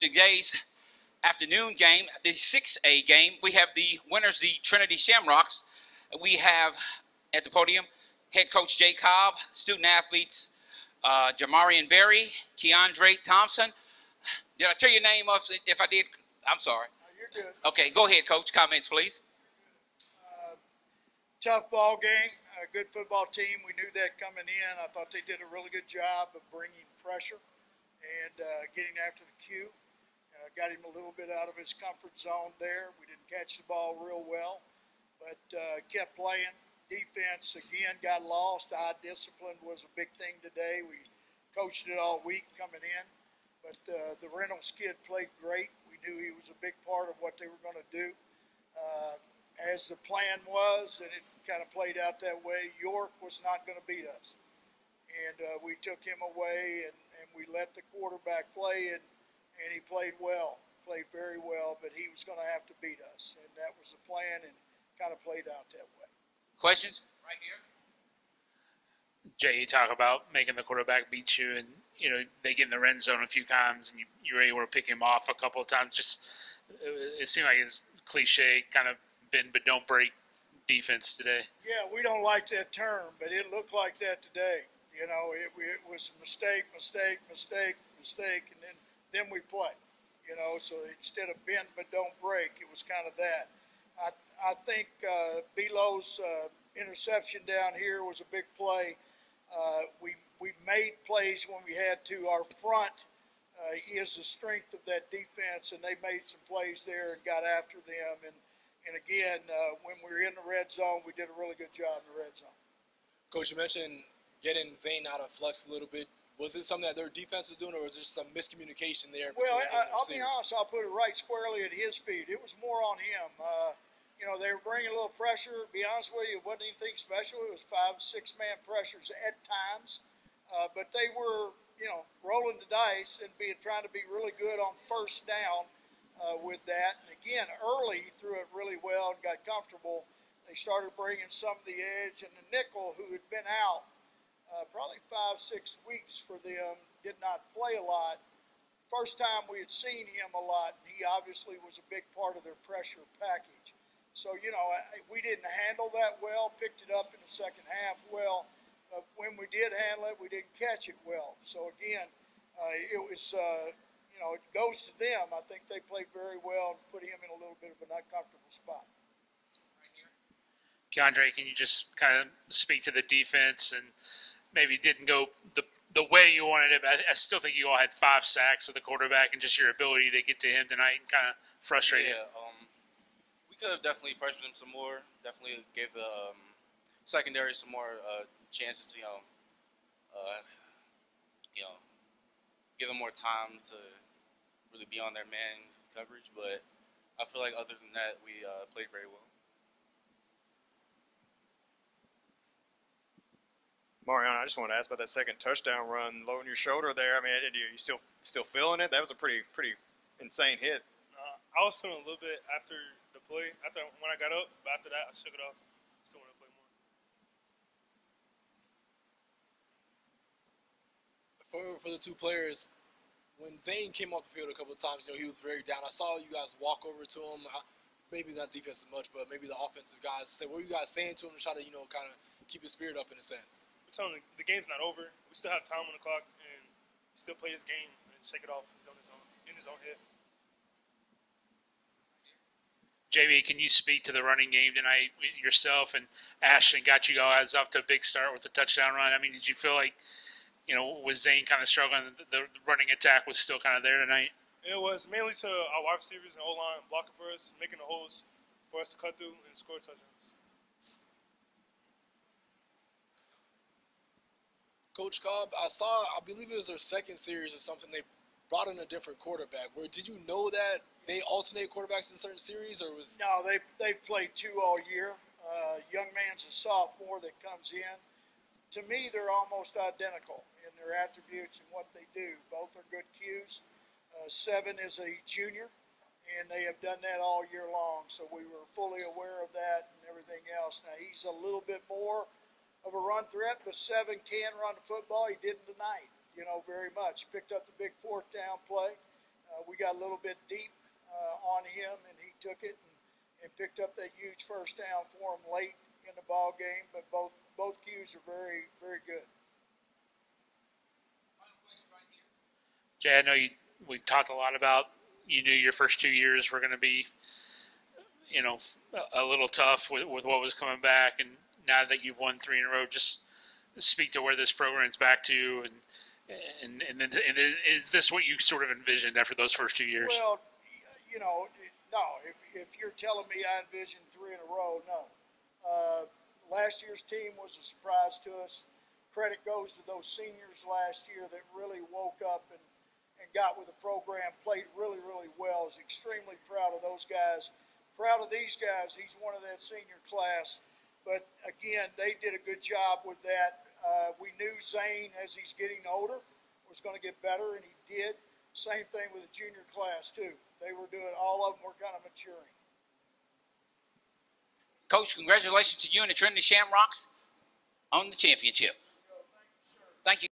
today's afternoon game, the 6A game. We have the winners, the Trinity Shamrocks. We have at the podium head coach Jay Cobb, student athletes Jamarian Berry, Keandre Thompson. Did I tell your name up? If I did, I'm sorry. You're good. Okay, go ahead, coach. Comments, please. Tough ball game, a good football team. We knew that coming in. I thought they did a really good job of bringing pressure and getting after the Q. Got him a little bit out of his comfort zone there. We didn't catch the ball real well, but kept playing. Defense, again, got lost. High discipline was a big thing today. We coached it all week coming in, but the Reynolds kid played great. We knew he was a big part of what they were going to do. As the plan was, and it kind of played out that way, York was not going to beat us. And we took him away, and we let the quarterback play, and he played well, played very well, but he was going to have to beat us. And that was the plan, and kind of played out that way. Questions? Right here. Jay, you talk about making the quarterback beat you, and they get in the red zone a few times, and you were able to pick him off a couple of times. Just it seemed like his cliche kind of bend but don't break defense today. Yeah, we don't like that term, but it looked like that today. It was mistake, and then we play. So instead of bend but don't break, it was kind of that. I think Belo's interception down here was a big play. We made plays when we had to. Our front is the strength of that defense, and they made some plays there and got after them. And again, when we were in the red zone, we did a really good job in the red zone. Coach, you mentioned getting Zane out of flux a little bit. Was it something that their defense was doing, or was there some miscommunication there? Well, I'll be honest. I'll put it right squarely at his feet. It was more on him. They were bringing a little pressure. To be honest with you, it wasn't anything special. It was 5-6 man pressures at times, but they were, rolling the dice and trying to be really good on first down with that. And again, early he threw it really well and got comfortable. They started bringing some of the edge, and the nickel, who had been out probably 5-6 weeks for them, did not play a lot. First time we had seen him a lot, and he obviously was a big part of their pressure package. So, we didn't handle that well, picked it up in the second half well. But when we did handle it, we didn't catch it well. So, again, it was, it goes to them. I think they played very well and put him in a little bit of an uncomfortable spot. Keandre, can you just kind of speak to the defense and maybe didn't go the way you wanted it, but I still think you all had 5 sacks of the quarterback and just your ability to get to him tonight and kind of frustrate him. We could have definitely pressured him some more. Definitely gave the secondary some more chances to, give them more time to really be on their man coverage. But I feel like other than that, we played very well. Mariano, I just wanted to ask about that second touchdown run, low on your shoulder there. I mean, are you still feeling it? That was a pretty insane hit. I was feeling a little bit after the play, when I got up, but after that, I shook it off. Still want to play For more. the two players, when Zane came off the field a couple of times, he was very down. I saw you guys walk over to him. Maybe not defense as much, but maybe the offensive guys. Say, what were you guys saying to him to try to, kind of keep his spirit up in a sense? We're telling him the game's not over. We still have time on the clock, and he still play his game and shake it off in his own head. JB, can you speak to the running game tonight yourself? And Ashton got you guys off to a big start with the touchdown run. I mean, did you feel like, was Zane kind of struggling? The running attack was still kind of there tonight? It was mainly to our wide receivers and O-line blocking for us, making the holes for us to cut through and score touchdowns. Coach Cobb, I believe it was their second series or something. They brought in a different quarterback. Did you know that they alternate quarterbacks in certain series, or was? No, they played 2 all year. Young man's a sophomore that comes in. To me, they're almost identical in their attributes and what they do. Both are good Qs. 7 is a junior, and they have done that all year long. So we were fully aware of that and everything else. Now he's a little bit more of a run threat, but 7 can run the football. He didn't tonight, very much. Picked up the big 4th down play, We got a little bit deep on him, and he took it and picked up that huge first down for him late in the ball game. But both Qs are very, very good. Jay, I know we've talked a lot about you knew your first 2 years were going to be, a little tough with what was coming back, and now that you've won 3 in a row, just speak to where this program's back to, and then is this what you sort of envisioned after those first 2 years? Well, no. If you're telling me I envisioned 3 in a row, no. Last year's team was a surprise to us. Credit goes to those seniors last year that really woke up and got with the program, played really, really well. I was extremely proud of those guys. Proud of these guys. He's one of that senior class. But, again, they did a good job with that. We knew Zane, as he's getting older, was going to get better, and he did. Same thing with the junior class, too. They were doing, all of them were kind of maturing. Coach, congratulations to you and the Trinity Shamrocks on the championship. Thank you.